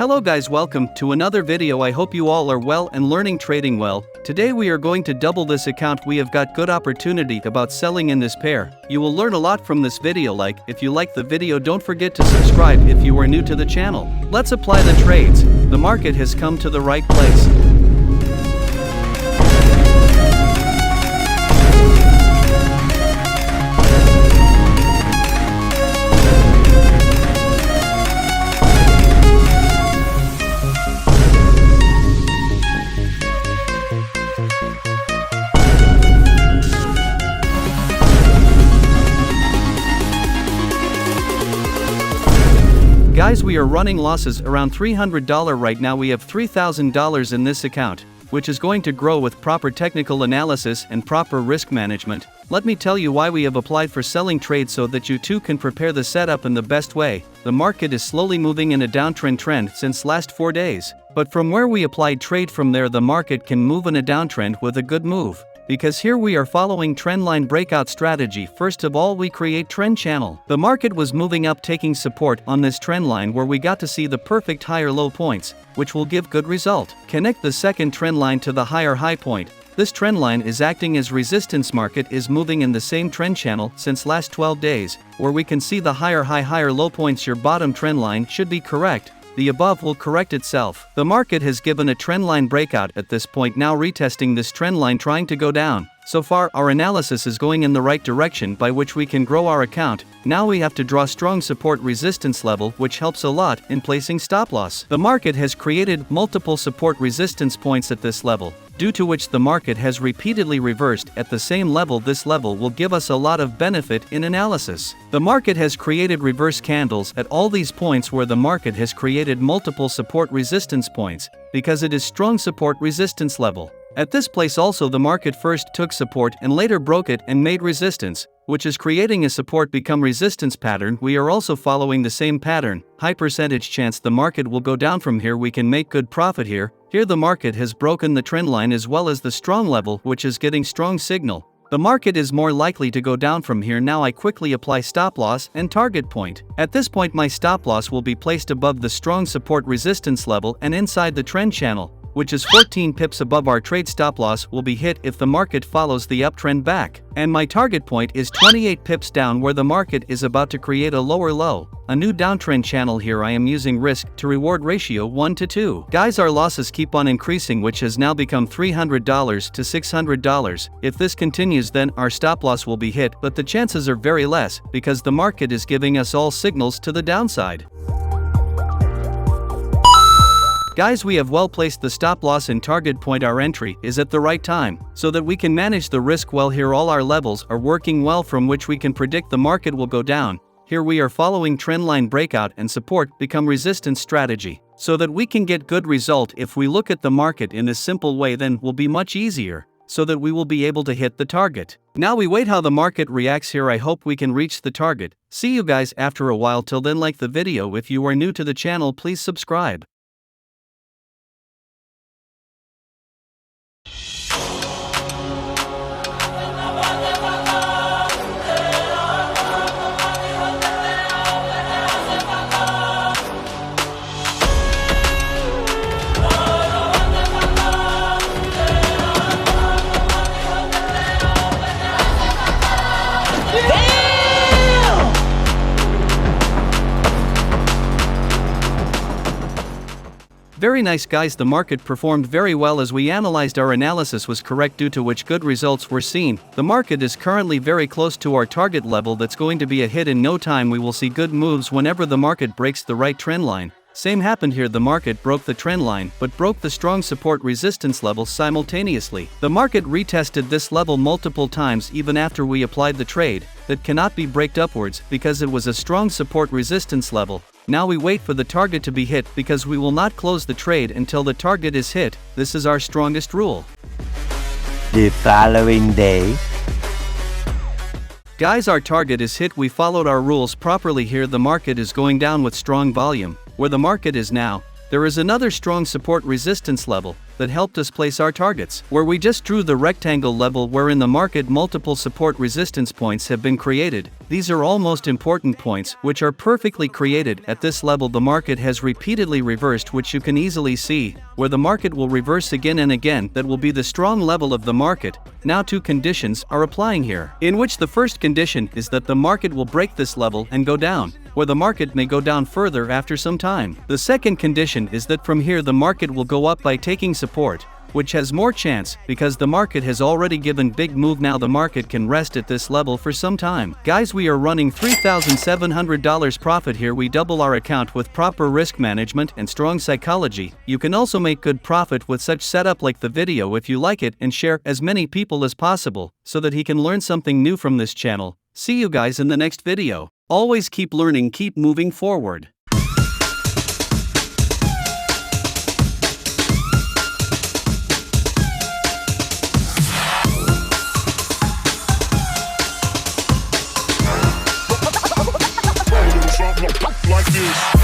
Hello guys, welcome to another video. I hope you all are well and learning trading well. Today we are going to double this account. We have got good opportunity about selling in this pair. You will learn a lot from this video. If you like the video, don't forget to subscribe if you are new to the channel. Let's apply the trades. The market has come to the right place. Guys, we are running losses around $300 right now. We have $3,000 in this account, which is going to grow with proper technical analysis and proper risk management. Let me tell you why we have applied for selling trades so that you too can prepare the setup in the best way. The market is slowly moving in a downtrend trend since last 4 days. But from where we applied trade from there, the market can move in a downtrend with a good move. Because here we are following Trendline Breakout strategy. First of all, we create trend channel. The market was moving up, taking support on this trend line where we got to see the perfect higher low points, which will give good result. Connect the second trend line to the higher high point. This trend line is acting as resistance. Market is moving in the same trend channel since last 12 days, where we can see the higher high, higher low points. Your bottom trend line should be correct. The above will correct itself. The market has given a trendline breakout at this point, now retesting this trendline, trying to go down. So far, our analysis is going in the right direction by which we can grow our account. Now we have to draw strong support resistance level, which helps a lot in placing stop loss. The market has created multiple support resistance points at this level, due to which the market has repeatedly reversed at the same level. This level will give us a lot of benefit in analysis. The market has created reverse candles at all these points where the market has created multiple support resistance points, because it is strong support resistance level. At this place also the market first took support and later broke it and made resistance, which is creating a support become resistance pattern. We are also following the same pattern. High percentage chance the market will go down from here. We can make good profit here. Here the market has broken the trend line as well as the strong level, which is getting strong signal. The market is more likely to go down from here. Now I quickly apply stop loss and target point. At this point my stop loss will be placed above the strong support resistance level and inside the trend channel, which is 14 pips above. Our trade stop loss will be hit if the market follows the uptrend back. And my target point is 28 pips down, where the market is about to create a lower low. A new downtrend channel here. I am using risk to reward ratio 1:2. Guys, our losses keep on increasing, which has now become $300 to $600. If this continues, then our stop loss will be hit, but the chances are very less because the market is giving us all signals to the downside. Guys, we have well placed the stop loss and target point. Our entry is at the right time, so that we can manage the risk well. Here all our levels are working well, from which we can predict the market will go down. Here we are following trendline breakout and support become resistance strategy, so that we can get good result. If we look at the market in a simple way, then will be much easier, so that we will be able to hit the target. Now we wait how the market reacts here. I hope we can reach the target. See you guys after a while. Till then, like the video. If you are new to the channel, please subscribe. Very nice guys, the market performed very well as we analyzed. Our analysis was correct, due to which good results were seen. The market is currently very close to our target level. That's going to be a hit in no time. We will see good moves whenever the market breaks the right trend line. Same happened here. The market broke the trend line, but broke the strong support resistance level simultaneously. The market retested this level multiple times even after we applied the trade. That cannot be breaked upwards because it was a strong support resistance level. Now we wait for the target to be hit, because we will not close the trade until the target is hit. This is our strongest rule. The following day. Guys, our target is hit. We followed our rules properly here. The market is going down with strong volume. Where the market is now, there is another strong support resistance level that helped us place our targets, where we just drew the rectangle level where in the market multiple support resistance points have been created. These are all most important points which are perfectly created at this level. The market has repeatedly reversed, which you can easily see, where the market will reverse again and again. That will be the strong level of the market. Now two conditions are applying here, in which the first condition is that the market will break this level and go down, where the market may go down further after some time. The second condition is that from here the market will go up by taking support, which has more chance because the market has already given big move. Now the market can rest at this level for some time. Guys, we are running $3,700 profit here. We double our account with proper risk management and strong psychology. You can also make good profit with such setup. Like the video if you like it and share as many people as possible so that he can learn something new from this channel. See you guys in the next video. Always keep learning, keep moving forward. Like this.